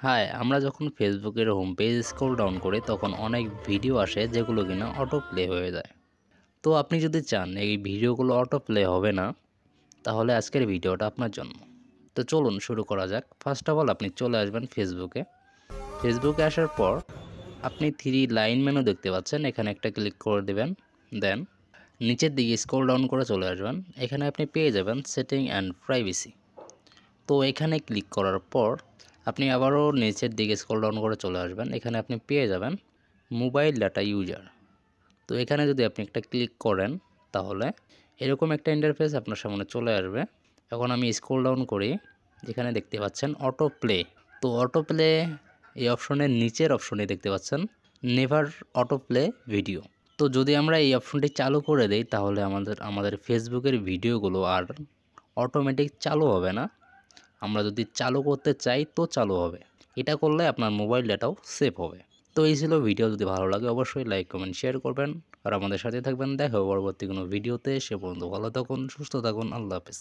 High, আমরা যখন ফেসবুকের হোম পেজ স্ক্রল ডাউন করি তখন অনেক ভিডিও আসে যেগুলো কিনা অটো প্লে হয়ে যায়। তো আপনি যদি চান এই ভিডিওগুলো অটো প্লে হবে না, তাহলে আজকের ভিডিওটা আপনার জন্য। তো চলুন শুরু করা যাক। ফার্স্ট অফ অল আপনি চলে আসবেন ফেসবুকে। ফেসবুকে আসার পর আপনি থ্রি লাইন মেনু দেখতে পাচ্ছেন, এখানে একটা ক্লিক করে দেবেন। দেন নিচের দিকে স্ক্রল ডাউন করে চলে আসবেন। এখানে আপনি পেয়ে যাবেন সেটিং অ্যান্ড প্রাইভেসি। তো এখানে ক্লিক করার পর আপনি আবারও নিচের দিকে স্ক্রল ডাউন করে চলে আসবেন। এখানে আপনি পেয়ে যাবেন মোবাইল ডাটা ইউজার। তো এখানে যদি আপনি একটা ক্লিক করেন তাহলে এরকম একটা ইন্টারফেস আপনার সামনে চলে আসবে। এখন আমি স্ক্রল ডাউন করি, যেখানে দেখতে পাচ্ছেন অটো প্লে। তো অটো প্লে এই অপশনের নিচের অপশনে দেখতে পাচ্ছেন নেভার অটো প্লে ভিডিও। তো যদি আমরা এই অপশনটি চালু করে দেই তাহলে আমাদের ফেসবুকের ভিডিওগুলো আর অটোমেটিক চালু হবে না। আমরা যদি চালু করতে চাই তো চালু হবে। এটা করলে আপনার মোবাইল ডাটাও সেভ হবে। তো এই ছিল ভিডিও। যদি ভালো লাগে অবশ্যই লাইক কমেন্ট শেয়ার করবেন আর আমাদের সাথে থাকবেন। দেখা হবে পরবর্তী কোনো ভিডিওতে। সে পর্যন্ত ভালো থাকুন, সুস্থ থাকুন। আল্লাহ হাফেজ।